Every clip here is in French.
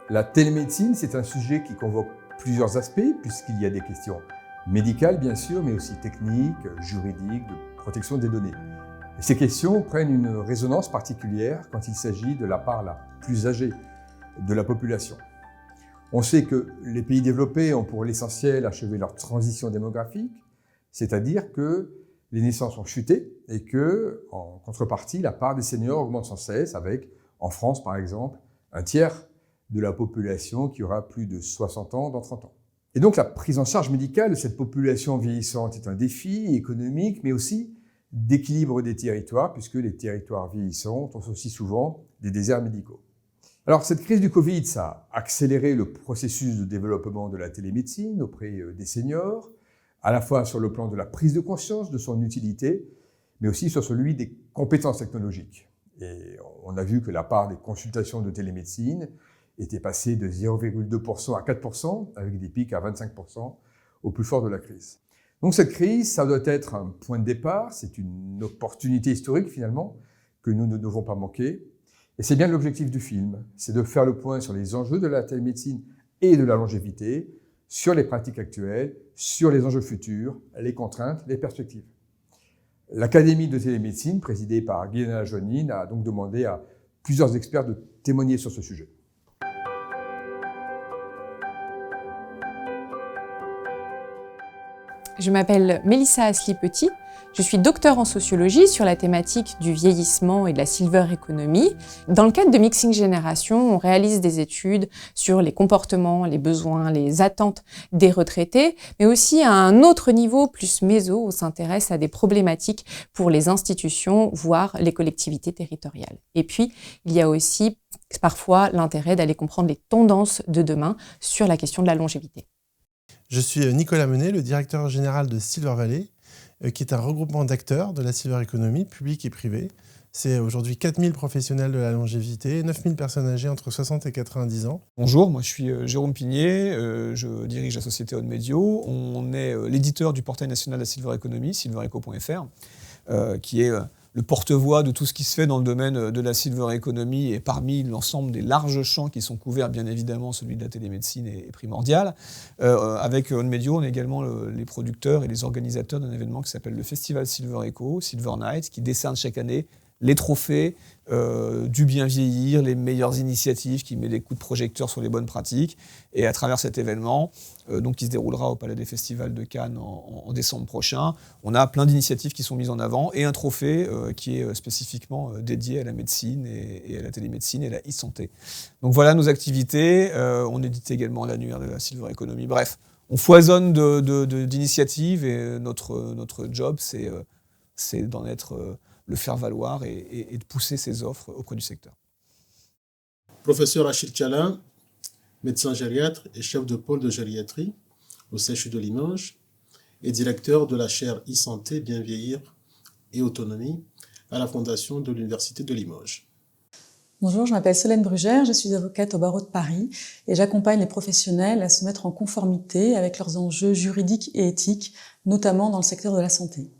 La télémédecine, c'est un sujet qui convoque plusieurs aspects, puisqu'il y a des questions médicales, bien sûr, mais aussi techniques, juridiques, de protection des données. Et ces questions prennent une résonance particulière quand il s'agit de la part la plus âgée de la population. On sait que les pays développés ont pour l'essentiel achevé leur transition démographique, c'est-à-dire que les naissances ont chuté et que, en contrepartie, la part des seniors augmente sans cesse avec, en France par exemple, un tiers de la population qui aura plus de 60 ans dans 30 ans. Et donc la prise en charge médicale de cette population vieillissante est un défi économique, mais aussi d'équilibre des territoires, puisque les territoires vieillissants ont aussi souvent des déserts médicaux. Alors cette crise du Covid, ça a accéléré le processus de développement de la télémédecine auprès des seniors, à la fois sur le plan de la prise de conscience de son utilité, mais aussi sur celui des compétences technologiques. Et on a vu que la part des consultations de télémédecine était passée de 0,2% à 4%, avec des pics à 25% au plus fort de la crise. Donc cette crise, ça doit être un point de départ, c'est une opportunité historique finalement, que nous ne devons pas manquer. Et c'est bien l'objectif du film, c'est de faire le point sur les enjeux de la télémédecine et de la longévité, sur les pratiques actuelles, sur les enjeux futurs, les contraintes, les perspectives. L'Académie de télémédecine, présidée par Guylaine Joanine, a donc demandé à plusieurs experts de témoigner sur ce sujet. Je m'appelle Mélissa Asli-Petit, je suis docteure en sociologie sur la thématique du vieillissement et de la silver economy. Dans le cadre de Mixing Génération, on réalise des études sur les comportements, les besoins, les attentes des retraités, mais aussi à un autre niveau, plus méso, on s'intéresse à des problématiques pour les institutions, voire les collectivités territoriales. Et puis, il y a aussi parfois l'intérêt d'aller comprendre les tendances de demain sur la question de la longévité. Je suis Nicolas Menet, le directeur général de Silver Valley, qui est un regroupement d'acteurs de la silver economy, public et privé. C'est aujourd'hui 4000 professionnels de la longévité, 9000 personnes âgées entre 60 et 90 ans. Bonjour, moi je suis Jérôme Pigné, je dirige la société OnMedio. On est l'éditeur du portail national de la silver economy, silvereco.fr, qui est le porte-voix de tout ce qui se fait dans le domaine de la silver economy, et parmi l'ensemble des larges champs qui sont couverts, bien évidemment, celui de la télémédecine est primordial. Avec OnMedio, on est également les producteurs et les organisateurs d'un événement qui s'appelle le Festival Silver Eco, Silver Night, qui décerne chaque année les trophées du bien vieillir, les meilleures initiatives, qui met des coups de projecteur sur les bonnes pratiques. Et à travers cet événement, donc qui se déroulera au Palais des Festivals de Cannes en décembre prochain, on a plein d'initiatives qui sont mises en avant et un trophée qui est spécifiquement dédié à la médecine et à la télémédecine et à la e-santé. Donc voilà nos activités. On édite également l'annuaire de la silver economy. Bref, on foisonne d'initiatives et notre job, c'est d'en être le faire valoir et de pousser ses offres auprès du secteur. Professeur Achille Tchalin, médecin gériatre et chef de pôle de gériatrie au CHU de Limoges et directeur de la chaire e-santé, bien vieillir et autonomie à la fondation de l'Université de Limoges. Bonjour, je m'appelle Solène Brugère, je suis avocate au barreau de Paris et j'accompagne les professionnels à se mettre en conformité avec leurs enjeux juridiques et éthiques, notamment dans le secteur de la santé.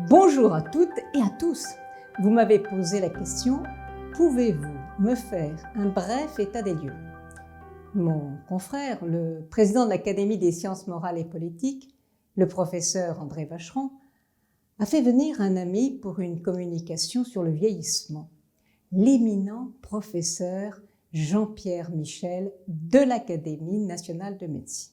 Bonjour à toutes et à tous. Vous m'avez posé la question « Pouvez-vous me faire un bref état des lieux ?» Mon confrère, le président de l'Académie des sciences morales et politiques, le professeur André Vacheron, a fait venir un ami pour une communication sur le vieillissement, l'éminent professeur Jean-Pierre Michel de l'Académie nationale de médecine.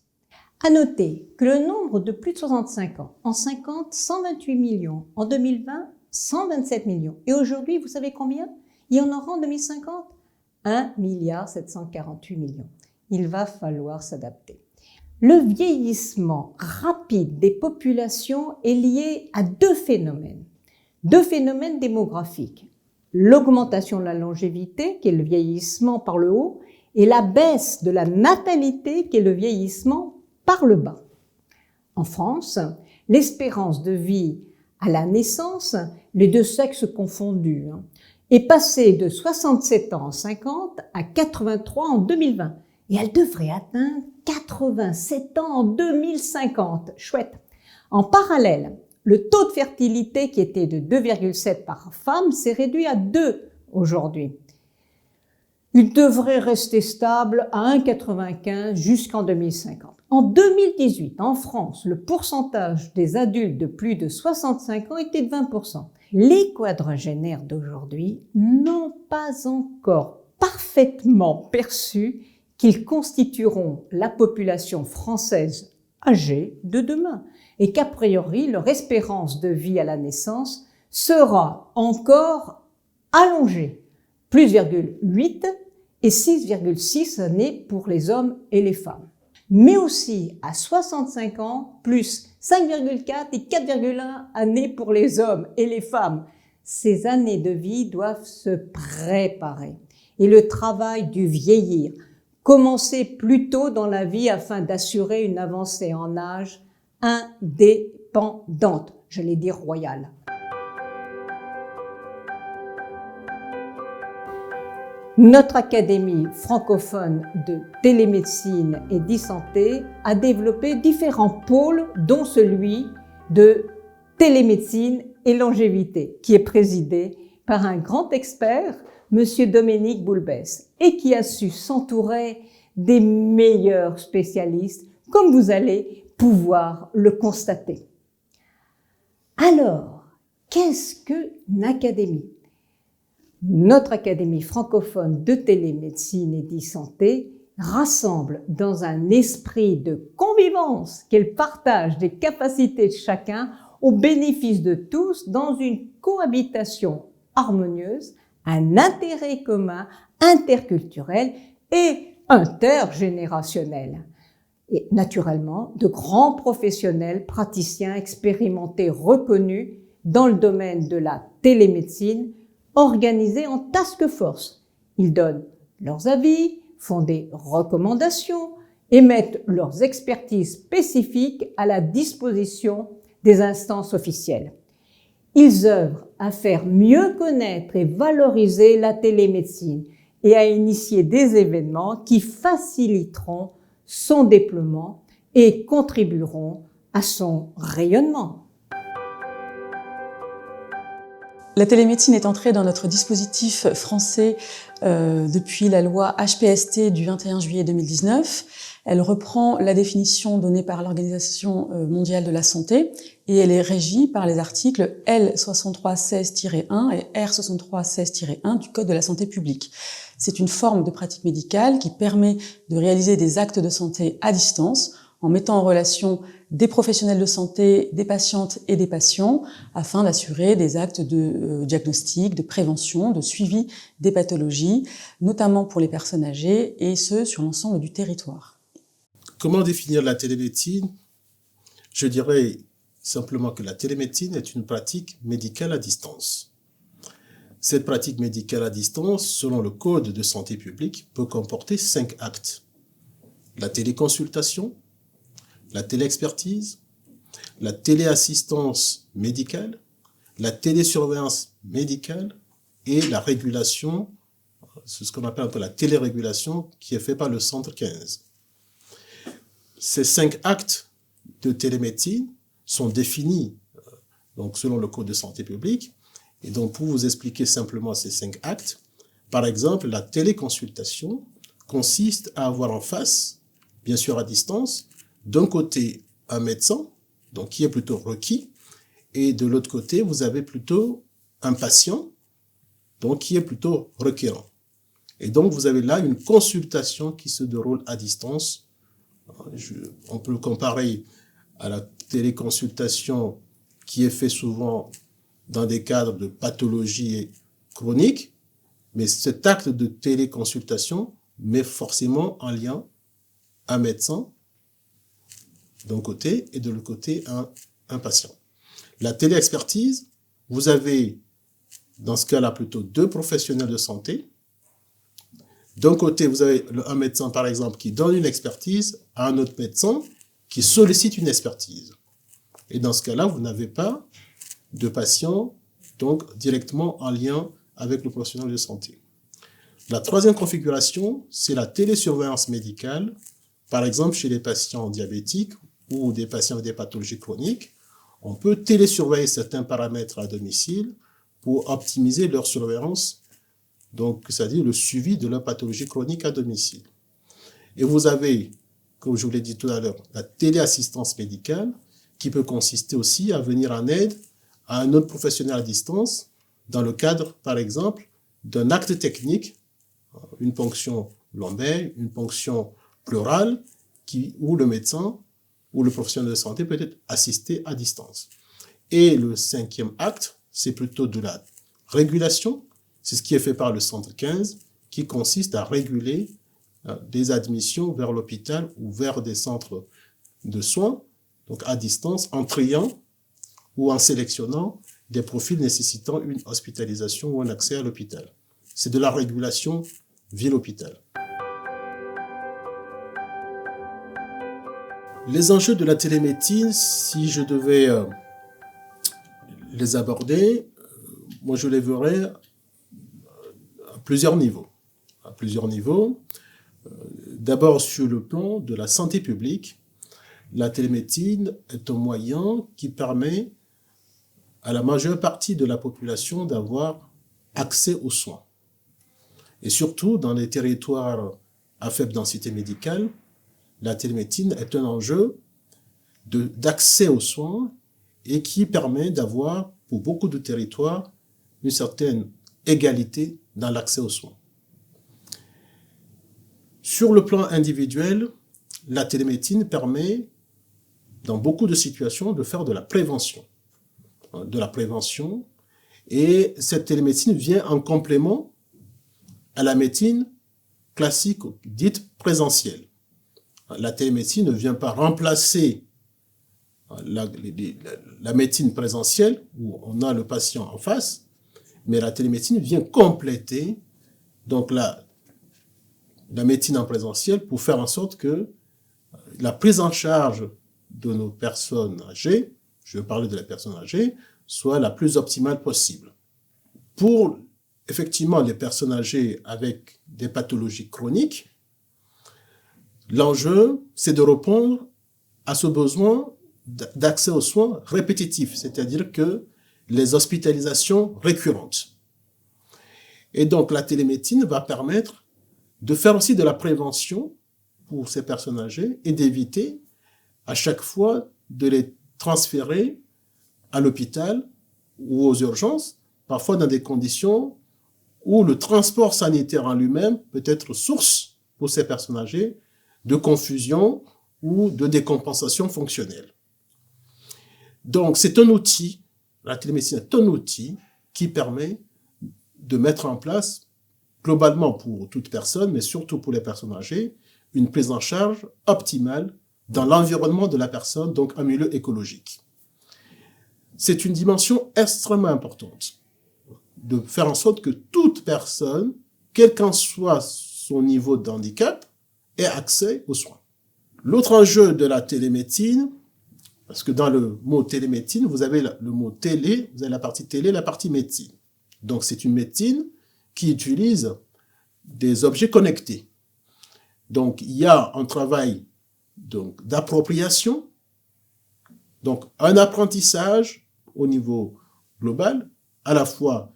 À noter que le nombre de plus de 65 ans, en 50, 128 millions, en 2020, 127 millions. Et aujourd'hui, vous savez combien il y en aura en 2050 ? 1,748 milliard. Il va falloir s'adapter. Le vieillissement rapide des populations est lié à deux phénomènes démographiques. L'augmentation de la longévité, qui est le vieillissement par le haut, et la baisse de la natalité, qui est le vieillissement par le bas. En France, l'espérance de vie à la naissance, les deux sexes confondus, est passée de 67 ans en 50 à 83 en 2020. Et elle devrait atteindre 87 ans en 2050. Chouette. En parallèle, Le taux de fertilité qui était de 2,7 par femme s'est réduit à 2 aujourd'hui. Il devrait rester stable à 1,95 jusqu'en 2050. En 2018, en France, le pourcentage des adultes de plus de 65 ans était de 20%. Les quadragénaires d'aujourd'hui n'ont pas encore parfaitement perçu qu'ils constitueront la population française âgée de demain et qu'a priori leur espérance de vie à la naissance sera encore allongée, plus 0,8 et 6,6 années pour les hommes et les femmes. Mais aussi à 65 ans, plus 5,4 et 4,1 années pour les hommes et les femmes. Ces années de vie doivent se préparer. Et le travail du vieillir, commencer plus tôt dans la vie afin d'assurer une avancée en âge indépendante, j'allais dire royale. Notre Académie francophone de télémédecine et d'e-santé a développé différents pôles, dont celui de télémédecine et longévité, qui est présidé par un grand expert, Monsieur Dominique Boulbès, et qui a su s'entourer des meilleurs spécialistes, comme vous allez pouvoir le constater. Alors, qu'est-ce qu'une académie ? Notre Académie francophone de télémédecine et d'e-santé rassemble dans un esprit de convivence qu'elle partage des capacités de chacun au bénéfice de tous dans une cohabitation harmonieuse, un intérêt commun, interculturel et intergénérationnel. Et naturellement, de grands professionnels, praticiens, expérimentés, reconnus dans le domaine de la télémédecine, organisés en task force. Ils donnent leurs avis, font des recommandations et mettent leurs expertises spécifiques à la disposition des instances officielles. Ils œuvrent à faire mieux connaître et valoriser la télémédecine et à initier des événements qui faciliteront son déploiement et contribueront à son rayonnement. La télémédecine est entrée dans notre dispositif français depuis la loi HPST du 21 juillet 2019. Elle reprend la définition donnée par l'Organisation mondiale de la santé et elle est régie par les articles L6316-1 et R6316-1 du Code de la santé publique. C'est une forme de pratique médicale qui permet de réaliser des actes de santé à distance en mettant en relation des professionnels de santé, des patientes et des patients, afin d'assurer des actes de diagnostic, de prévention, de suivi des pathologies, notamment pour les personnes âgées, et ce, sur l'ensemble du territoire. Comment définir la télémédecine ? Je dirais simplement que la télémédecine est une pratique médicale à distance. Cette pratique médicale à distance, selon le Code de santé publique, peut comporter 5 actes. La téléconsultation, la téléexpertise, la téléassistance médicale, la télésurveillance médicale et la régulation, c'est ce qu'on appelle un peu la télérégulation qui est faite par le Centre 15. Ces 5 actes de télémédecine sont définis donc selon le Code de santé publique. Et donc pour vous expliquer simplement ces 5 actes, par exemple, la téléconsultation consiste à avoir en face, bien sûr à distance, d'un côté un médecin, donc qui est plutôt requis, et de l'autre côté, vous avez plutôt un patient, donc qui est plutôt requérant. Et donc, vous avez là une consultation qui se déroule à distance. On peut le comparer à la téléconsultation qui est faite souvent dans des cadres de pathologie chronique, mais cet acte de téléconsultation met forcément en lien un médecin d'un côté et de l'autre côté un patient. La téléexpertise, vous avez dans ce cas-là plutôt 2 professionnels de santé. D'un côté, vous avez un médecin par exemple qui donne une expertise à un autre médecin qui sollicite une expertise. Et dans ce cas-là, vous n'avez pas de patient donc directement en lien avec le professionnel de santé. La troisième configuration, c'est la télésurveillance médicale, par exemple chez les patients diabétiques ou des patients avec des pathologies chroniques. On peut télésurveiller certains paramètres à domicile pour optimiser leur surveillance, donc c'est-à-dire le suivi de leur pathologie chronique à domicile. Et vous avez, comme je vous l'ai dit tout à l'heure, la téléassistance médicale qui peut consister aussi à venir en aide à un autre professionnel à distance dans le cadre, par exemple, d'un acte technique, une ponction lombaire, une ponction pleurale, où le médecin ou le professionnel de santé peut être assisté à distance. Et le 5e acte, c'est plutôt de la régulation. C'est ce qui est fait par le centre 15, qui consiste à réguler des admissions vers l'hôpital ou vers des centres de soins, donc à distance, en triant ou en sélectionnant des profils nécessitant une hospitalisation ou un accès à l'hôpital. C'est de la régulation ville-hôpital. Les enjeux de la télémédecine, si je devais les aborder, moi je les verrais à plusieurs niveaux. D'abord sur le plan de la santé publique, la télémédecine est un moyen qui permet à la majeure partie de la population d'avoir accès aux soins. Et surtout dans les territoires à faible densité médicale, la télémédecine est un enjeu d'accès aux soins et qui permet d'avoir, pour beaucoup de territoires, une certaine égalité dans l'accès aux soins. Sur le plan individuel, la télémédecine permet, dans beaucoup de situations, de faire de la prévention. Et cette télémédecine vient en complément à la médecine classique, dite présentielle. La télémédecine ne vient pas remplacer la médecine présentielle, où on a le patient en face, mais la télémédecine vient compléter donc la médecine en présentiel pour faire en sorte que la prise en charge de nos personnes âgées, je vais parler de la personne âgée, soit la plus optimale possible. Pour effectivement les personnes âgées avec des pathologies chroniques, l'enjeu, c'est de répondre à ce besoin d'accès aux soins répétitifs, c'est-à-dire que les hospitalisations récurrentes. Et donc, la télémédecine va permettre de faire aussi de la prévention pour ces personnes âgées et d'éviter à chaque fois de les transférer à l'hôpital ou aux urgences, parfois dans des conditions où le transport sanitaire en lui-même peut être source pour ces personnes âgées de confusion ou de décompensation fonctionnelle. Donc, c'est un outil, la télémédecine est un outil qui permet de mettre en place, globalement pour toute personne, mais surtout pour les personnes âgées, une prise en charge optimale dans l'environnement de la personne, donc un milieu écologique. C'est une dimension extrêmement importante de faire en sorte que toute personne, quel qu'en soit son niveau de handicap, ait accès aux soins. L'autre enjeu de la télémédecine, parce que dans le mot télémédecine, vous avez le mot télé, vous avez la partie télé, la partie médecine. Donc c'est une médecine qui utilise des objets connectés. Donc il y a un travail d'appropriation, donc un apprentissage au niveau global, à la fois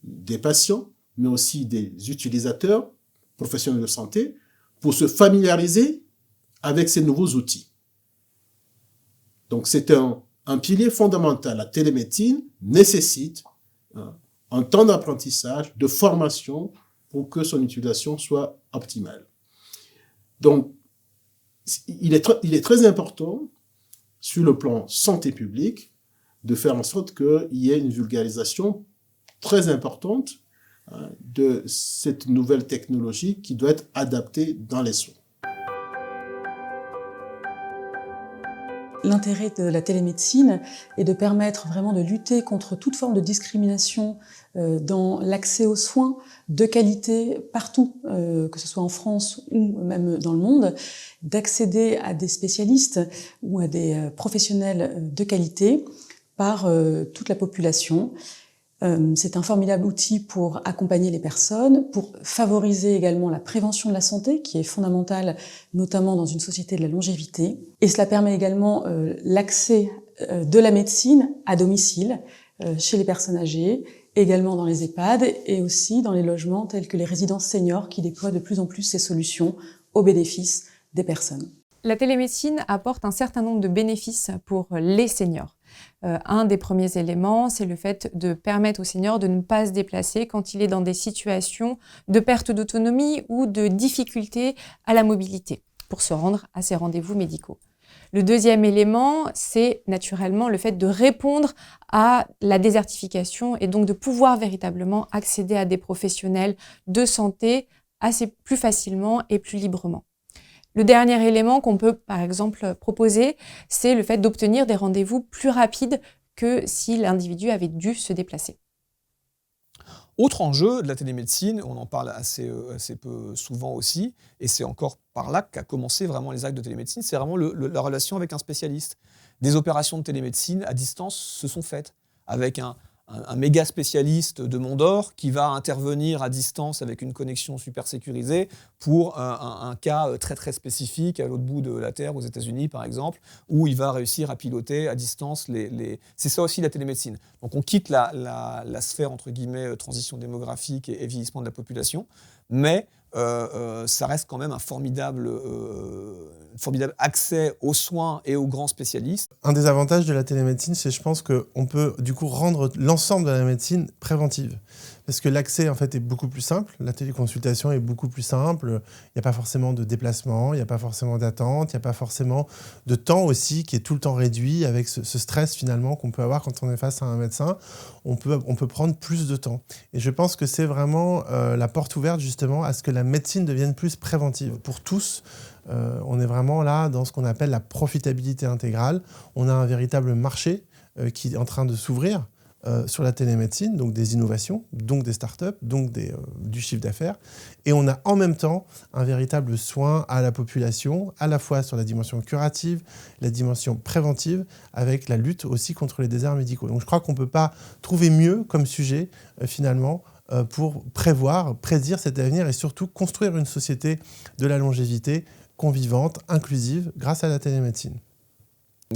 des patients, mais aussi des utilisateurs, professionnels de santé, pour se familiariser avec ces nouveaux outils. Donc c'est un pilier fondamental. La télémédecine nécessite un temps d'apprentissage, de formation, pour que son utilisation soit optimale. Donc, il est très important, sur le plan santé publique, de faire en sorte qu'il y ait une vulgarisation très importante de cette nouvelle technologie qui doit être adaptée dans les soins. L'intérêt de la télémédecine est de permettre vraiment de lutter contre toute forme de discrimination dans l'accès aux soins de qualité partout, que ce soit en France ou même dans le monde, d'accéder à des spécialistes ou à des professionnels de qualité par toute la population. C'est un formidable outil pour accompagner les personnes, pour favoriser également la prévention de la santé, qui est fondamentale, notamment dans une société de la longévité. Et cela permet également l'accès de la médecine à domicile, chez les personnes âgées, également dans les EHPAD et aussi dans les logements tels que les résidences seniors qui déploient de plus en plus ces solutions au bénéfice des personnes. La télémédecine apporte un certain nombre de bénéfices pour les seniors. Un des premiers éléments, c'est le fait de permettre aux seniors de ne pas se déplacer quand il est dans des situations de perte d'autonomie ou de difficulté à la mobilité pour se rendre à ses rendez-vous médicaux. Le deuxième élément, c'est naturellement le fait de répondre à la désertification et donc de pouvoir véritablement accéder à des professionnels de santé plus facilement et plus librement. Le dernier élément qu'on peut, par exemple, proposer, c'est le fait d'obtenir des rendez-vous plus rapides que si l'individu avait dû se déplacer. Autre enjeu de la télémédecine, on en parle assez peu souvent aussi, et c'est encore par là qu'a commencé vraiment les actes de télémédecine, c'est vraiment la relation avec un spécialiste. Des opérations de télémédecine à distance se sont faites avec un méga spécialiste de Mondor qui va intervenir à distance avec une connexion super sécurisée pour un cas très très spécifique à l'autre bout de la Terre, aux États-Unis par exemple, où il va réussir à piloter à distance C'est ça aussi la télémédecine. Donc on quitte la sphère entre guillemets transition démographique et vieillissement de la population, mais ça reste quand même un formidable accès aux soins et aux grands spécialistes. Un des avantages de la télémédecine, c'est je pense qu'on peut du coup rendre l'ensemble de la médecine préventive. Parce que l'accès en fait est beaucoup plus simple, la téléconsultation est beaucoup plus simple, il n'y a pas forcément de déplacement, il n'y a pas forcément d'attente, il n'y a pas forcément de temps aussi qui est tout le temps réduit avec ce stress finalement qu'on peut avoir quand on est face à un médecin. On peut prendre plus de temps. Et je pense que c'est vraiment la porte ouverte justement à ce que la médecine devienne plus préventive pour tous. On est vraiment là dans ce qu'on appelle la profitabilité intégrale. On a un véritable marché qui est en train de s'ouvrir sur la télémédecine, donc des innovations, donc des startups, donc du chiffre d'affaires. Et on a en même temps un véritable soin à la population, à la fois sur la dimension curative, la dimension préventive, avec la lutte aussi contre les déserts médicaux. Donc je crois qu'on ne peut pas trouver mieux comme sujet, finalement, pour prédire cet avenir et surtout construire une société de la longévité convivante, inclusive, grâce à la télémédecine.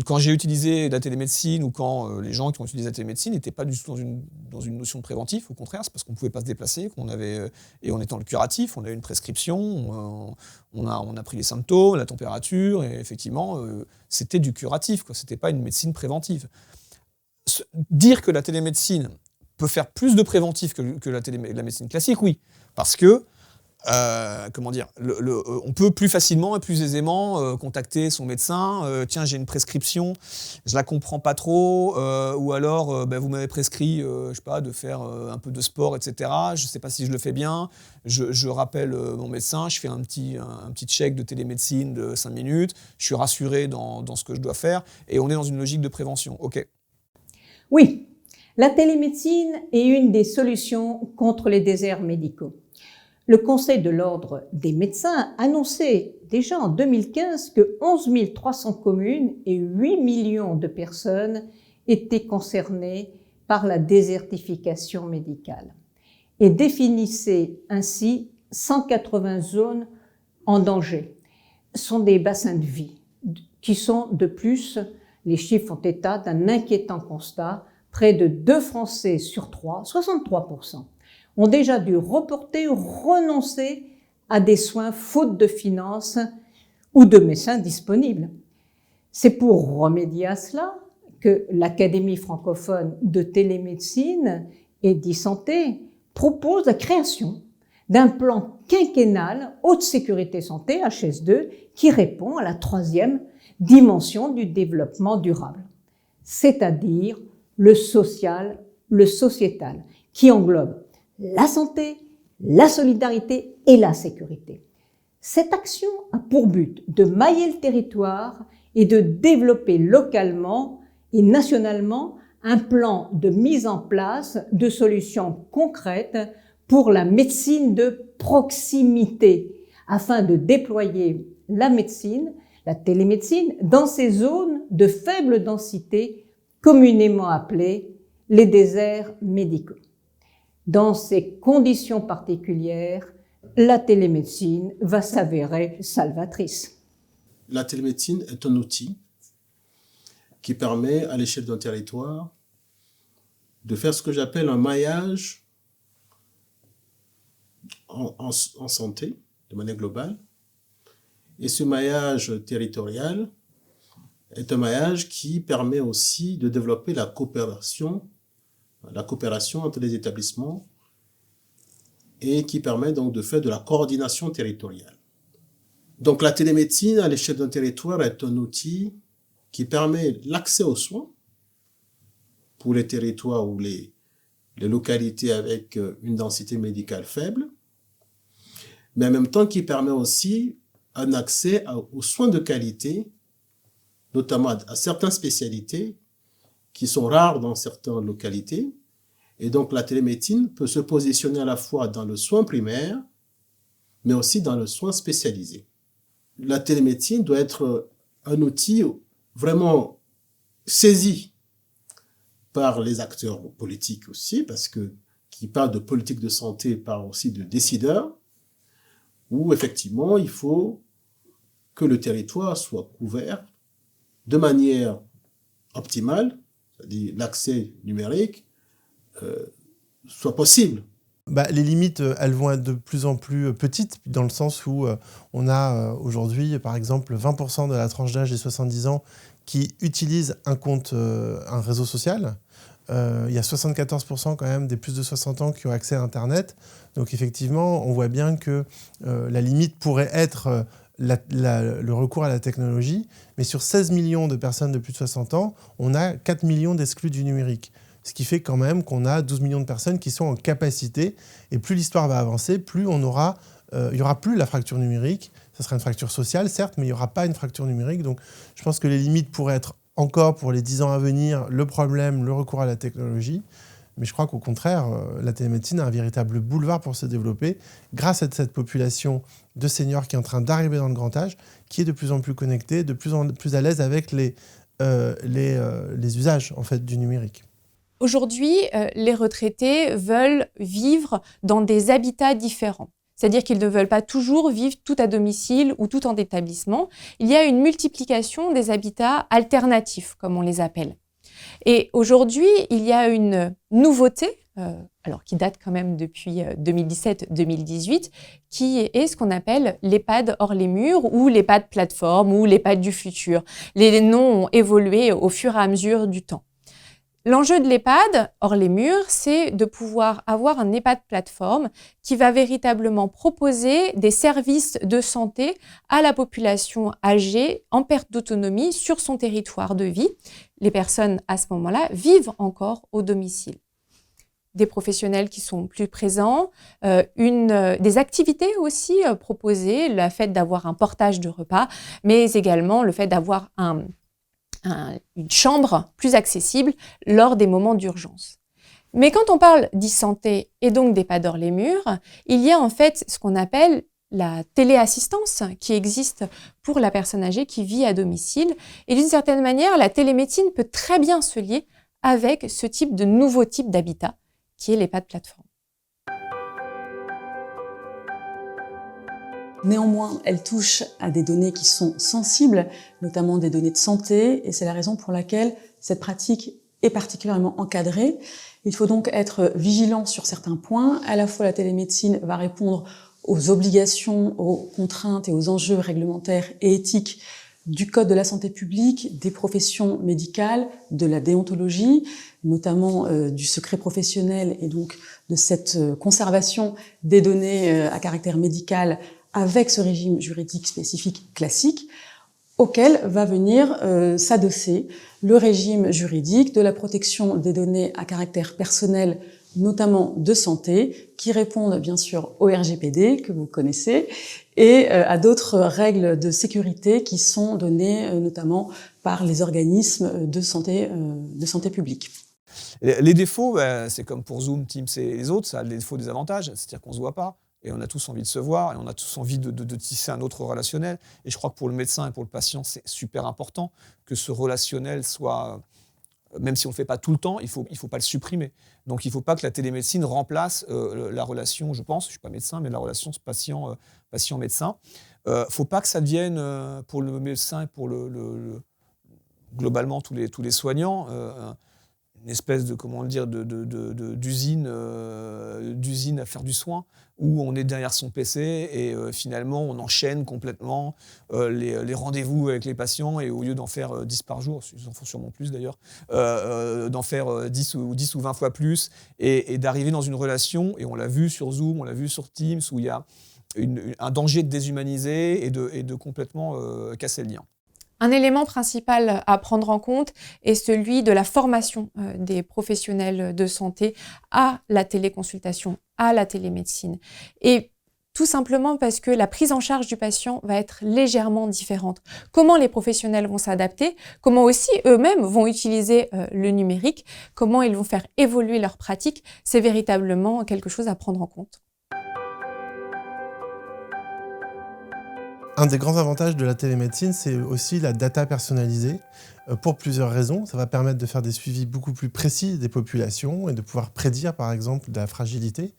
Quand j'ai utilisé la télémédecine ou quand les gens qui ont utilisé la télémédecine n'étaient pas du tout dans une notion de préventif, au contraire, c'est parce qu'on ne pouvait pas se déplacer, et on était dans le curatif, on avait une prescription, on a pris les symptômes, la température, et effectivement, c'était du curatif, ce n'était pas une médecine préventive. Dire que la télémédecine peut faire plus de préventif que la médecine classique, oui, parce que on peut plus facilement et plus aisément contacter son médecin. Tiens, j'ai une prescription, je la comprends pas trop, ou alors vous m'avez prescrit, je sais pas, de faire un peu de sport, etc. Je sais pas si je le fais bien. Je rappelle mon médecin, je fais un petit check de télémédecine de 5 minutes. Je suis rassuré dans ce que je dois faire, et on est dans une logique de prévention. Ok. Oui, la télémédecine est une des solutions contre les déserts médicaux. Le Conseil de l'Ordre des médecins annonçait déjà en 2015 que 11 300 communes et 8 millions de personnes étaient concernées par la désertification médicale et définissait ainsi 180 zones en danger. Ce sont des bassins de vie qui sont de plus, les chiffres font état d'un inquiétant constat, près de 2 Français sur 3, 63%, ont déjà dû reporter ou renoncer à des soins faute de finances ou de médecins disponibles. C'est pour remédier à cela que l'Académie francophone de télémédecine et d'e-santé propose la création d'un plan quinquennal haute sécurité santé, HS2, qui répond à la 3e dimension du développement durable, c'est-à-dire le social, le sociétal, qui englobe la santé, la solidarité et la sécurité. Cette action a pour but de mailler le territoire et de développer localement et nationalement un plan de mise en place de solutions concrètes pour la médecine de proximité, afin de déployer la médecine, la télémédecine, dans ces zones de faible densité, communément appelées les déserts médicaux. Dans ces conditions particulières, la télémédecine va s'avérer salvatrice. La télémédecine est un outil qui permet à l'échelle d'un territoire de faire ce que j'appelle un maillage en santé, de manière globale. Et ce maillage territorial est un maillage qui permet aussi de développer la coopération entre les établissements et qui permet donc de faire de la coordination territoriale. Donc la télémédecine à l'échelle d'un territoire est un outil qui permet l'accès aux soins pour les territoires ou les localités avec une densité médicale faible, mais en même temps qui permet aussi un accès aux soins de qualité, notamment à certaines spécialités qui sont rares dans certaines localités. Et donc la télémédecine peut se positionner à la fois dans le soin primaire, mais aussi dans le soin spécialisé. La télémédecine doit être un outil vraiment saisi par les acteurs politiques aussi, parce que qui parle de politique de santé parle aussi de décideurs, où effectivement il faut que le territoire soit couvert de manière optimale, c'est-à-dire l'accès numérique soit possible. Les limites, elles vont être de plus en plus petites, dans le sens où on a aujourd'hui, par exemple, 20% de la tranche d'âge des 70 ans qui utilisent un compte, un réseau social. Il y a 74% quand même des plus de 60 ans qui ont accès à Internet. Donc effectivement, on voit bien que la limite pourrait être le recours à la technologie. Mais sur 16 millions de personnes de plus de 60 ans, on a 4 millions d'exclus du numérique. Ce qui fait quand même qu'on a 12 millions de personnes qui sont en capacité. Et plus l'histoire va avancer, plus il n'y aura plus la fracture numérique. Ça sera une fracture sociale, certes, mais il n'y aura pas une fracture numérique. Donc je pense que les limites pourraient être encore pour les 10 ans à venir le problème, le recours à la technologie. Mais je crois qu'au contraire, la télémédecine a un véritable boulevard pour se développer grâce à cette population de seniors qui est en train d'arriver dans le grand âge, qui est de plus en plus connectée, de plus en plus à l'aise avec les usages en fait, du numérique. Aujourd'hui, les retraités veulent vivre dans des habitats différents. C'est-à-dire qu'ils ne veulent pas toujours vivre tout à domicile ou tout en établissement. Il y a une multiplication des habitats alternatifs, comme on les appelle. Et aujourd'hui, il y a une nouveauté, qui date quand même depuis 2017-2018, qui est ce qu'on appelle l'EHPAD hors les murs ou l'EHPAD plateforme ou l'EHPAD du futur. Les noms ont évolué au fur et à mesure du temps. L'enjeu de l'EHPAD hors les murs, c'est de pouvoir avoir un EHPAD plateforme qui va véritablement proposer des services de santé à la population âgée en perte d'autonomie sur son territoire de vie. Les personnes, à ce moment-là, vivent encore au domicile. Des professionnels qui sont plus présents, des activités aussi proposées, le fait d'avoir un portage de repas, mais également le fait d'avoir une chambre plus accessible lors des moments d'urgence. Mais quand on parle d'e-santé et donc d'EHPAD hors les murs, il y a en fait ce qu'on appelle la téléassistance qui existe pour la personne âgée qui vit à domicile. Et d'une certaine manière, la télémédecine peut très bien se lier avec ce nouveau type d'habitat qui est l'EHPAD plateforme. Néanmoins, elle touche à des données qui sont sensibles, notamment des données de santé, et c'est la raison pour laquelle cette pratique est particulièrement encadrée. Il faut donc être vigilant sur certains points. À la fois, la télémédecine va répondre aux obligations, aux contraintes et aux enjeux réglementaires et éthiques du Code de la santé publique, des professions médicales, de la déontologie, notamment du secret professionnel et donc de cette conservation des données à caractère médical avec ce régime juridique spécifique classique, auquel va venir s'adosser le régime juridique de la protection des données à caractère personnel, notamment de santé, qui répondent bien sûr au RGPD, que vous connaissez, et à d'autres règles de sécurité qui sont données notamment par les organismes de santé publique. Les défauts, c'est comme pour Zoom, Teams et les autres, ça a des défauts, des avantages, c'est-à-dire qu'on ne se voit pas. Et on a tous envie de se voir, et on a tous envie de tisser un autre relationnel. Et je crois que pour le médecin et pour le patient, c'est super important que ce relationnel soit, même si on ne le fait pas tout le temps, il faut pas le supprimer. Donc il ne faut pas que la télémédecine remplace la relation, je pense, je ne suis pas médecin, mais la relation patient-médecin. Il ne faut pas que ça devienne, pour le médecin et pour globalement tous les soignants, une espèce de, d'usine à faire du soin, où on est derrière son PC et finalement on enchaîne complètement les rendez-vous avec les patients, et au lieu d'en faire 10 par jour, ils en font sûrement plus d'ailleurs, d'en faire 10 ou 20 fois plus, et d'arriver dans une relation, et on l'a vu sur Zoom, on l'a vu sur Teams, où il y a un danger de déshumaniser et de complètement casser le lien. Un élément principal à prendre en compte est celui de la formation des professionnels de santé à la téléconsultation, à la télémédecine. Et tout simplement parce que la prise en charge du patient va être légèrement différente. Comment les professionnels vont s'adapter, comment aussi eux-mêmes vont utiliser le numérique, comment ils vont faire évoluer leurs pratiques, c'est véritablement quelque chose à prendre en compte. Un des grands avantages de la télémédecine, c'est aussi la data personnalisée, pour plusieurs raisons. Ça va permettre de faire des suivis beaucoup plus précis des populations et de pouvoir prédire, par exemple, de la fragilité.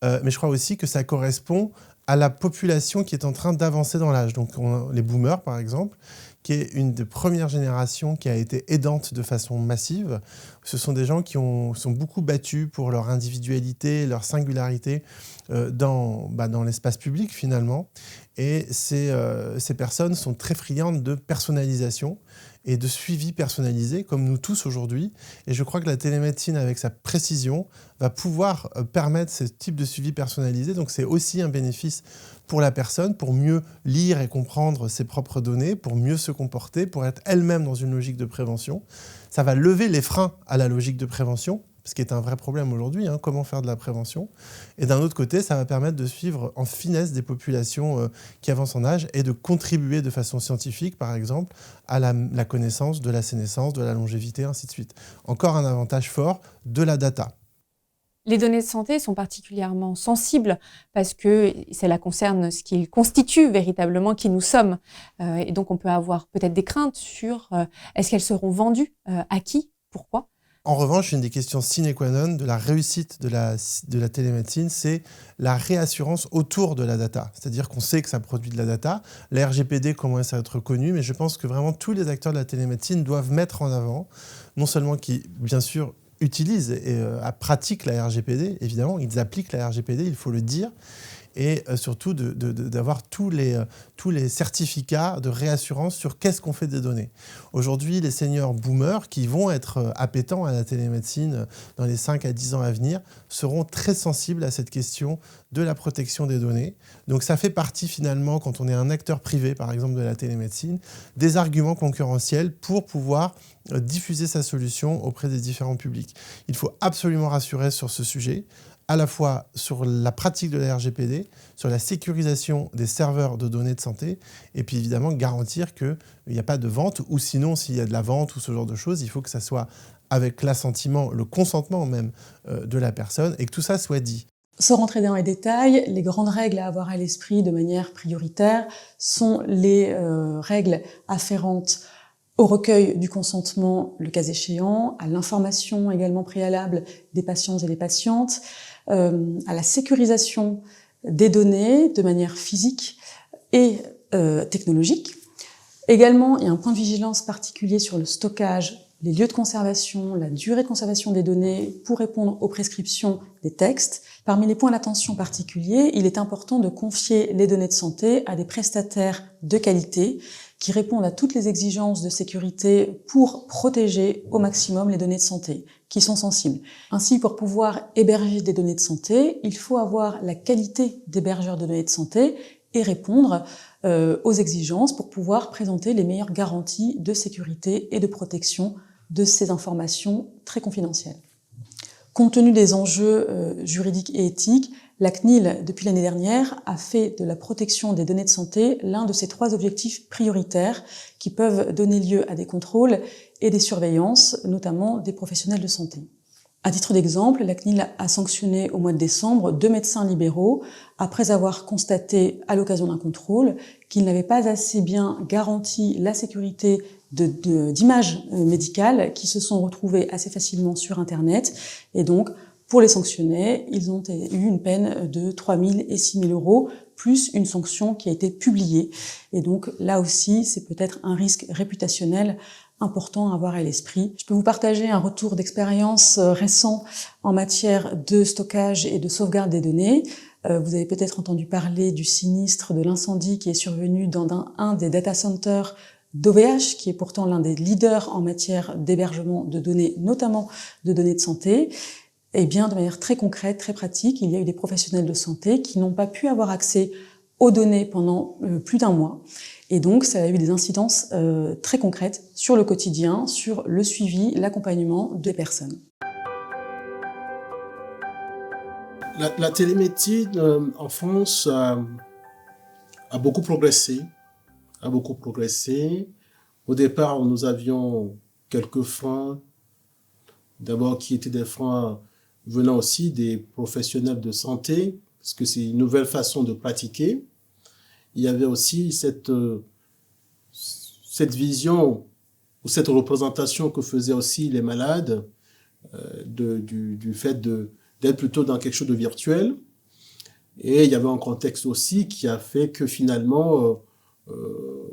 Mais je crois aussi que ça correspond à la population qui est en train d'avancer dans l'âge. Donc les boomers, par exemple, qui est une des premières générations qui a été aidante de façon massive. Ce sont des gens qui sont beaucoup battus pour leur individualité, leur singularité dans l'espace public, finalement. Et ces personnes sont très friandes de personnalisation et de suivi personnalisé, comme nous tous aujourd'hui. Et je crois que la télémédecine, avec sa précision, va pouvoir permettre ce type de suivi personnalisé. Donc c'est aussi un bénéfice pour la personne, pour mieux lire et comprendre ses propres données, pour mieux se comporter, pour être elle-même dans une logique de prévention. Ça va lever les freins à la logique de prévention, ce qui est un vrai problème aujourd'hui, comment faire de la prévention. Et d'un autre côté, ça va permettre de suivre en finesse des populations qui avancent en âge et de contribuer de façon scientifique, par exemple, à la connaissance de la sénescence, de la longévité, ainsi de suite. Encore un avantage fort de la data. Les données de santé sont particulièrement sensibles parce que cela concerne ce qui constitue véritablement qui nous sommes. Et donc on peut avoir peut-être des craintes sur est-ce qu'elles seront vendues, à qui, pourquoi. En revanche, une des questions sine qua non de la réussite de la télémédecine, c'est la réassurance autour de la data. C'est-à-dire qu'on sait que ça produit de la data. La RGPD commence à être reconnue, mais je pense que vraiment tous les acteurs de la télémédecine doivent mettre en avant, non seulement qui, bien sûr, utilisent et pratiquent la RGPD, évidemment, ils appliquent la RGPD, il faut le dire, et surtout d'avoir tous les certificats de réassurance sur qu'est-ce qu'on fait des données. Aujourd'hui, les seniors boomers qui vont être appétents à la télémédecine dans les 5 à 10 ans à venir seront très sensibles à cette question de la protection des données. Donc ça fait partie finalement, quand on est un acteur privé, par exemple de la télémédecine, des arguments concurrentiels pour pouvoir diffuser sa solution auprès des différents publics. Il faut absolument rassurer sur ce sujet, à la fois sur la pratique de la RGPD, sur la sécurisation des serveurs de données de santé, et puis évidemment garantir qu'il n'y a pas de vente, ou sinon s'il y a de la vente ou ce genre de choses, il faut que ça soit avec l'assentiment, le consentement même de la personne, et que tout ça soit dit. Sans rentrer dans les détails, les grandes règles à avoir à l'esprit de manière prioritaire sont les règles afférentes au recueil du consentement, le cas échéant, à l'information également préalable des patients et des patientes, à la sécurisation des données de manière physique et technologique. Également, il y a un point de vigilance particulier sur le stockage, les lieux de conservation, la durée de conservation des données pour répondre aux prescriptions des textes. Parmi les points d'attention particuliers, il est important de confier les données de santé à des prestataires de qualité qui répondent à toutes les exigences de sécurité pour protéger au maximum les données de santé qui sont sensibles. Ainsi, pour pouvoir héberger des données de santé, il faut avoir la qualité d'hébergeur de données de santé et répondre aux exigences pour pouvoir présenter les meilleures garanties de sécurité et de protection de ces informations très confidentielles. Compte tenu des enjeux juridiques et éthiques, la CNIL, depuis l'année dernière, a fait de la protection des données de santé l'un de ses 3 objectifs prioritaires qui peuvent donner lieu à des contrôles et des surveillances, notamment des professionnels de santé. À titre d'exemple, la CNIL a sanctionné au mois de décembre 2 médecins libéraux après avoir constaté, à l'occasion d'un contrôle, qu'ils n'avaient pas assez bien garanti la sécurité d'images médicales qui se sont retrouvées assez facilement sur Internet. Et donc, pour les sanctionner, ils ont eu une peine de 3 000 et 6 000 euros plus une sanction qui a été publiée. Et donc là aussi, c'est peut-être un risque réputationnel important à avoir à l'esprit. Je peux vous partager un retour d'expérience récent en matière de stockage et de sauvegarde des données. Vous avez peut-être entendu parler du sinistre de l'incendie qui est survenu dans un des data centers d'OVH, qui est pourtant l'un des leaders en matière d'hébergement de données, notamment de données de santé. Eh bien, de manière très concrète, très pratique, il y a eu des professionnels de santé qui n'ont pas pu avoir accès aux données pendant plus d'un mois. Et donc, ça a eu des incidences très concrètes sur le quotidien, sur le suivi, l'accompagnement des personnes. La télémédecine en France a beaucoup progressé. Au départ, nous avions quelques freins, d'abord qui étaient des freins venant aussi des professionnels de santé, parce que c'est une nouvelle façon de pratiquer. Il y avait aussi cette vision ou cette représentation que faisaient aussi les malades du fait d'être plutôt dans quelque chose de virtuel. Et il y avait un contexte aussi qui a fait que finalement,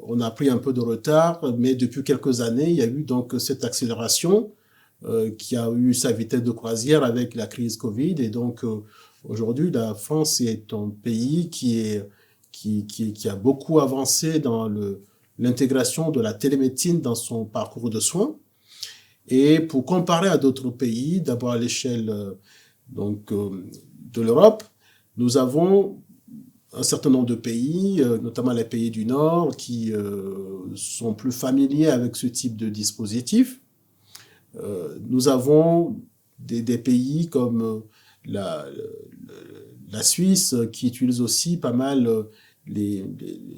on a pris un peu de retard, mais depuis quelques années, il y a eu donc cette accélération qui a eu sa vitesse de croisière avec la crise Covid. Et donc, aujourd'hui, la France est un pays qui a beaucoup avancé dans l'intégration de la télémédecine dans son parcours de soins. Et pour comparer à d'autres pays, d'abord à l'échelle de l'Europe, nous avons un certain nombre de pays, notamment les pays du Nord, qui sont plus familiers avec ce type de dispositif. Nous avons des pays comme la Suisse qui utilisent aussi pas mal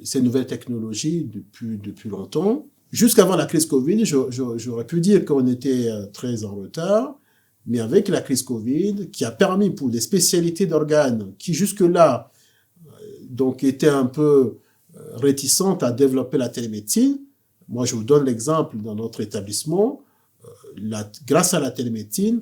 ces nouvelles technologies depuis longtemps. Jusqu'avant la crise Covid, j'aurais pu dire qu'on était très en retard, mais avec la crise Covid, qui a permis pour les spécialités d'organes qui jusque-là donc étaient un peu réticentes à développer la télémédecine. Moi, je vous donne l'exemple dans notre établissement. Grâce à la télémédecine,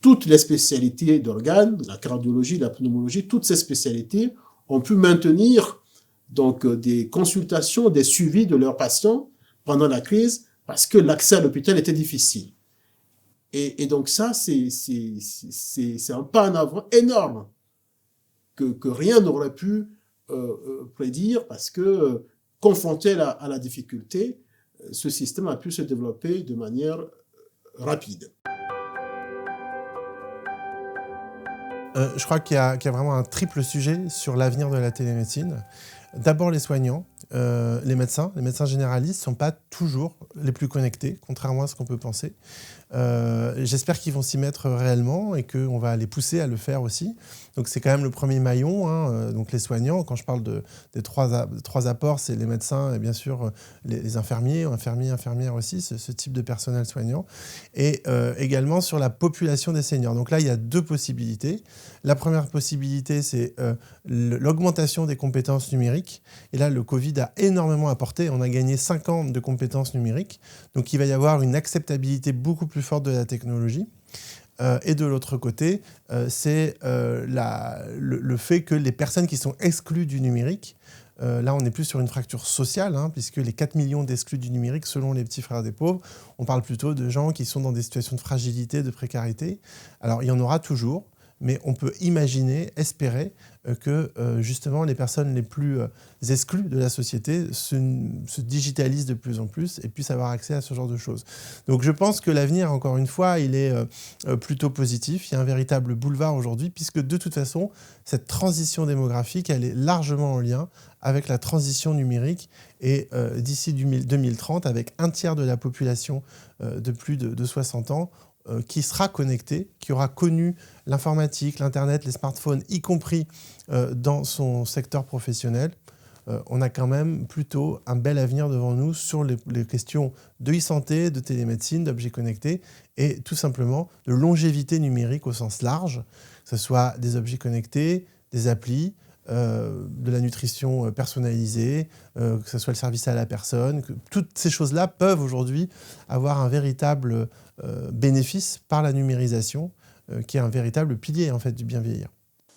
toutes les spécialités d'organes, la cardiologie, la pneumologie, toutes ces spécialités ont pu maintenir donc des consultations, des suivis de leurs patients pendant la crise parce que l'accès à l'hôpital était difficile. Et donc ça, c'est un pas en avant énorme que rien n'aurait pu prédire parce que confronté à la difficulté, ce système a pu se développer de manière rapide. Je crois qu'il y a vraiment un triple sujet sur l'avenir de la télémédecine. D'abord les soignants, les médecins généralistes ne sont pas toujours les plus connectés, contrairement à ce qu'on peut penser. J'espère qu'ils vont s'y mettre réellement et qu'on va les pousser à le faire aussi. Donc c'est quand même le premier maillon, donc les soignants. Quand je parle des trois apports, c'est les médecins et bien sûr les infirmiers, infirmières aussi, ce type de personnel soignant. Et également sur la population des seniors. Donc là, il y a deux possibilités. La première possibilité, c'est l'augmentation des compétences numériques. Et là, le Covid a énormément apporté. On a gagné 5 ans de compétences numériques. Donc il va y avoir une acceptabilité beaucoup plus forte de la technologie. Et de l'autre côté, c'est le fait que les personnes qui sont exclues du numérique, là on n'est plus sur une fracture sociale, puisque les 4 millions d'exclus du numérique, selon les petits frères des pauvres, on parle plutôt de gens qui sont dans des situations de fragilité, de précarité. Alors il y en aura toujours, mais on peut imaginer, espérer que justement les personnes les plus exclues de la société se digitalisent de plus en plus et puissent avoir accès à ce genre de choses. Donc je pense que l'avenir, encore une fois, il est plutôt positif. Il y a un véritable boulevard aujourd'hui, puisque de toute façon, cette transition démographique, elle est largement en lien avec la transition numérique et d'ici 2030, avec un tiers de la population de plus de 60 ans, qui sera connecté, qui aura connu l'informatique, l'Internet, les smartphones, y compris dans son secteur professionnel, on a quand même plutôt un bel avenir devant nous sur les questions de e-santé, de télémédecine, d'objets connectés et tout simplement de longévité numérique au sens large, que ce soit des objets connectés, des applis, de la nutrition personnalisée, que ce soit le service à la personne. Toutes ces choses-là peuvent aujourd'hui avoir un véritable bénéfice par la numérisation, qui est un véritable pilier en fait, du bien vieillir.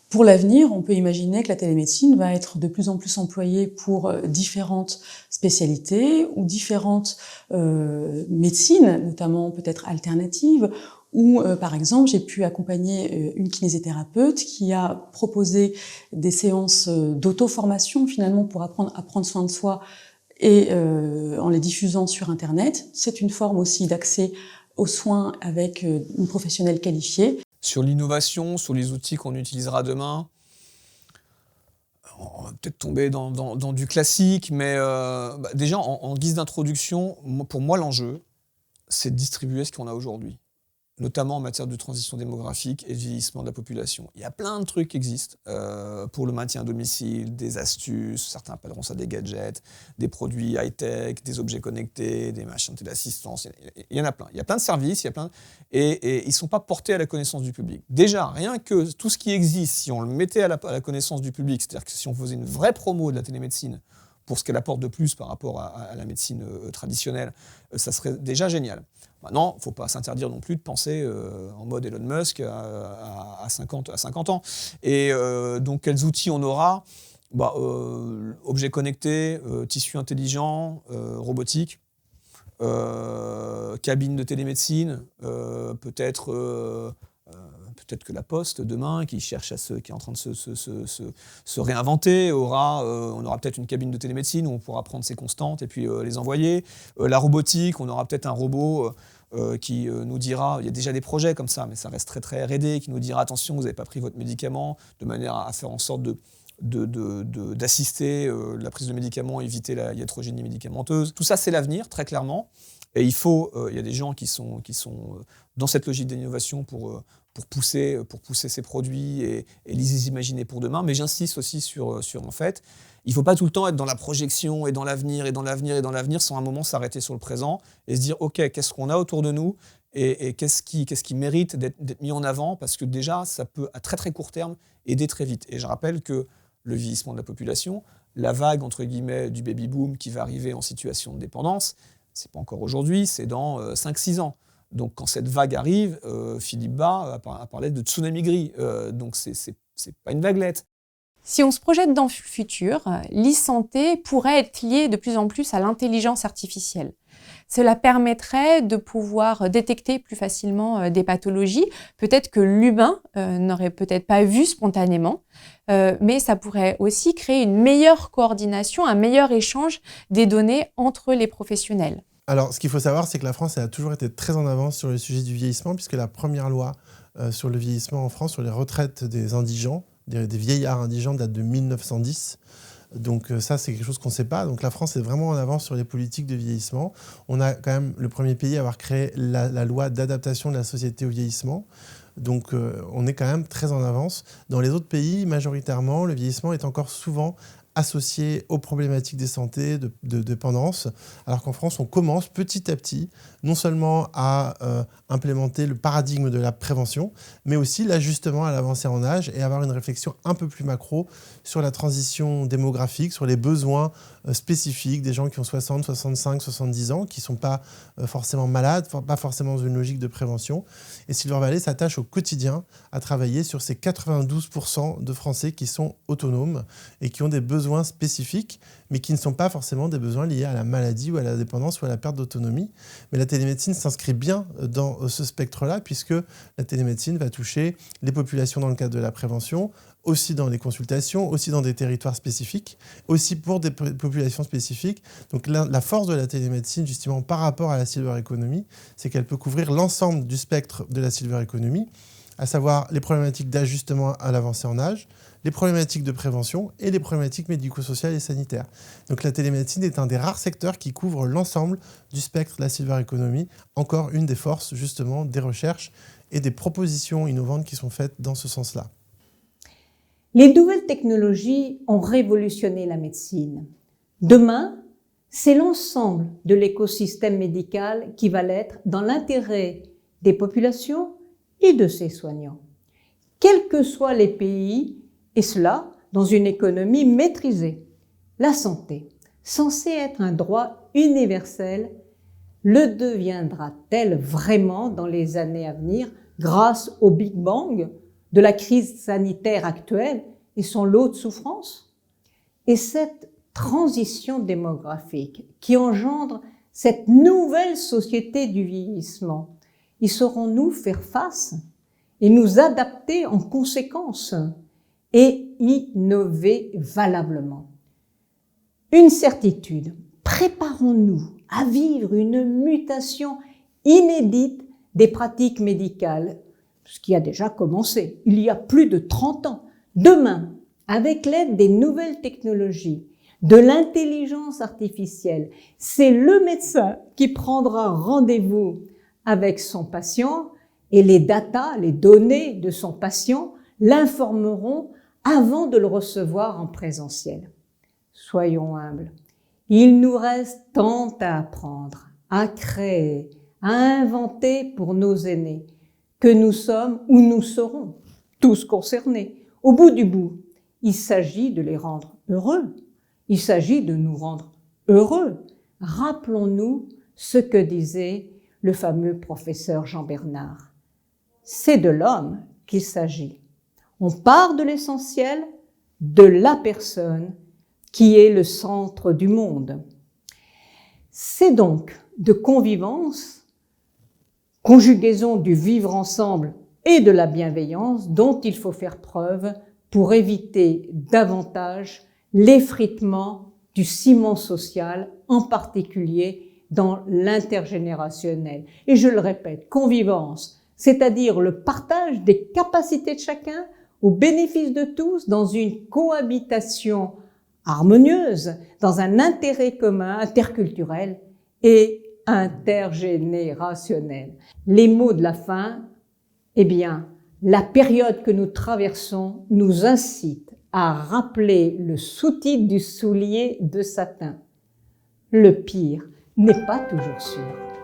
Pour l'avenir, on peut imaginer que la télémédecine va être de plus en plus employée pour différentes spécialités ou différentes médecines, notamment peut-être alternatives, où, par exemple, j'ai pu accompagner une kinésithérapeute qui a proposé des séances d'auto-formation, finalement, pour apprendre à prendre soin de soi et en les diffusant sur Internet. C'est une forme aussi d'accès aux soins avec une professionnelle qualifiée. Sur l'innovation, sur les outils qu'on utilisera demain, on va peut-être tomber dans du classique, mais déjà, en guise d'introduction, pour moi, l'enjeu, c'est de distribuer ce qu'on a aujourd'hui, notamment en matière de transition démographique et de vieillissement de la population. Il y a plein de trucs qui existent pour le maintien à domicile, des astuces, certains appelleront ça des gadgets, des produits high-tech, des objets connectés, des machins téléassistance. Il y en a plein. Il y a plein de services, et ils ne sont pas portés à la connaissance du public. Déjà, rien que tout ce qui existe, si on le mettait à la connaissance du public, c'est-à-dire que si on faisait une vraie promo de la télémédecine pour ce qu'elle apporte de plus par rapport à la médecine traditionnelle, ça serait déjà génial. Maintenant, il ne faut pas s'interdire non plus de penser en mode Elon Musk à 50 ans. Et donc, quels outils on aura ? Objets connectés, tissus intelligents, robotique, cabine de télémédecine, peut-être que la Poste demain, qui est en train de se réinventer, on aura peut-être une cabine de télémédecine où on pourra prendre ses constantes et puis les envoyer. La robotique, on aura peut-être un robot qui nous dira, il y a déjà des projets comme ça, mais ça reste très très R&D, qui nous dira attention, vous n'avez pas pris votre médicament, de manière à faire en sorte d'assister la prise de médicaments, éviter la iatrogénie médicamenteuse. Tout ça, c'est l'avenir, très clairement. Et il y a des gens qui sont dans cette logique d'innovation pour pousser ces produits et les imaginer pour demain. Mais j'insiste aussi sur en fait, il ne faut pas tout le temps être dans la projection et dans l'avenir sans un moment s'arrêter sur le présent et se dire ok, qu'est-ce qu'on a autour de nous et qu'est-ce qui mérite d'être mis en avant, parce que déjà, ça peut à très très court terme aider très vite. Et je rappelle que le vieillissement de la population, la vague entre guillemets du baby-boom qui va arriver en situation de dépendance, c'est pas encore aujourd'hui, c'est dans 5-6 ans. Donc quand cette vague arrive, Philippe Bas a parlé de tsunami gris, donc c'est pas une vaguelette. Si on se projette dans le futur, l'e-santé pourrait être liée de plus en plus à l'intelligence artificielle. Cela permettrait de pouvoir détecter plus facilement des pathologies, peut-être que l'humain n'aurait peut-être pas vu spontanément, mais ça pourrait aussi créer une meilleure coordination, un meilleur échange des données entre les professionnels. Alors, ce qu'il faut savoir, c'est que la France a toujours été très en avance sur le sujet du vieillissement, puisque la première loi sur le vieillissement en France, sur les retraites des indigents, des vieillards indigents, date de 1910. Donc ça, c'est quelque chose qu'on ne sait pas. Donc la France est vraiment en avance sur les politiques de vieillissement. On a quand même le premier pays à avoir créé la loi d'adaptation de la société au vieillissement. Donc on est quand même très en avance. Dans les autres pays, majoritairement, le vieillissement est encore souvent associé aux problématiques de santé, de dépendance, alors qu'en France, on commence petit à petit, non seulement à implémenter le paradigme de la prévention, mais aussi l'ajustement à l'avancée en âge et avoir une réflexion un peu plus macro sur la transition démographique, sur les besoins spécifiques des gens qui ont 60, 65, 70 ans, qui ne sont pas forcément malades, pas forcément dans une logique de prévention. Et Silver Valley s'attache au quotidien à travailler sur ces 92% de Français qui sont autonomes et qui ont des besoins spécifiques, mais qui ne sont pas forcément des besoins liés à la maladie ou à la dépendance ou à la perte d'autonomie. Mais la télémédecine s'inscrit bien dans ce spectre-là, puisque la télémédecine va toucher les populations dans le cadre de la prévention, aussi dans les consultations, aussi dans des territoires spécifiques, aussi pour des populations spécifiques. Donc la force de la télémédecine, justement, par rapport à la Silver Economy, c'est qu'elle peut couvrir l'ensemble du spectre de la Silver Economy, à savoir les problématiques d'ajustement à l'avancée en âge, les problématiques de prévention et les problématiques médico-sociales et sanitaires. Donc la télémédecine est un des rares secteurs qui couvre l'ensemble du spectre de la Silver Economy, encore une des forces justement des recherches et des propositions innovantes qui sont faites dans ce sens-là. Les nouvelles technologies ont révolutionné la médecine. Demain, c'est l'ensemble de l'écosystème médical qui va l'être dans l'intérêt des populations et de ses soignants, quels que soient les pays, et cela dans une économie maîtrisée. La santé, censée être un droit universel, le deviendra-t-elle vraiment dans les années à venir grâce au Big Bang de la crise sanitaire actuelle et son lot de souffrances. Et cette transition démographique qui engendre cette nouvelle société du vieillissement, y saurons-nous faire face et nous adapter en conséquence et innover valablement? Une certitude, préparons-nous à vivre une mutation inédite des pratiques médicales, ce qui a déjà commencé il y a plus de 30 ans. Demain, avec l'aide des nouvelles technologies, de l'intelligence artificielle, c'est le médecin qui prendra rendez-vous avec son patient et les datas, les données de son patient l'informeront avant de le recevoir en présentiel. Soyons humbles. Il nous reste tant à apprendre, à créer, à inventer pour nos aînés, que nous sommes ou nous serons tous concernés. Au bout du bout, il s'agit de les rendre heureux. Il s'agit de nous rendre heureux. Rappelons-nous ce que disait le fameux professeur Jean Bernard. C'est de l'homme qu'il s'agit. On part de l'essentiel, de la personne qui est le centre du monde. C'est donc de convivence, conjugaison du vivre ensemble et de la bienveillance dont il faut faire preuve pour éviter davantage l'effritement du ciment social, en particulier dans l'intergénérationnel. Et je le répète, convivance, c'est-à-dire le partage des capacités de chacun au bénéfice de tous dans une cohabitation harmonieuse, dans un intérêt commun interculturel et intergénérationnel. Les mots de la fin, eh bien, la période que nous traversons nous incite à rappeler le sous-titre du soulier de satin. Le pire n'est pas toujours sûr.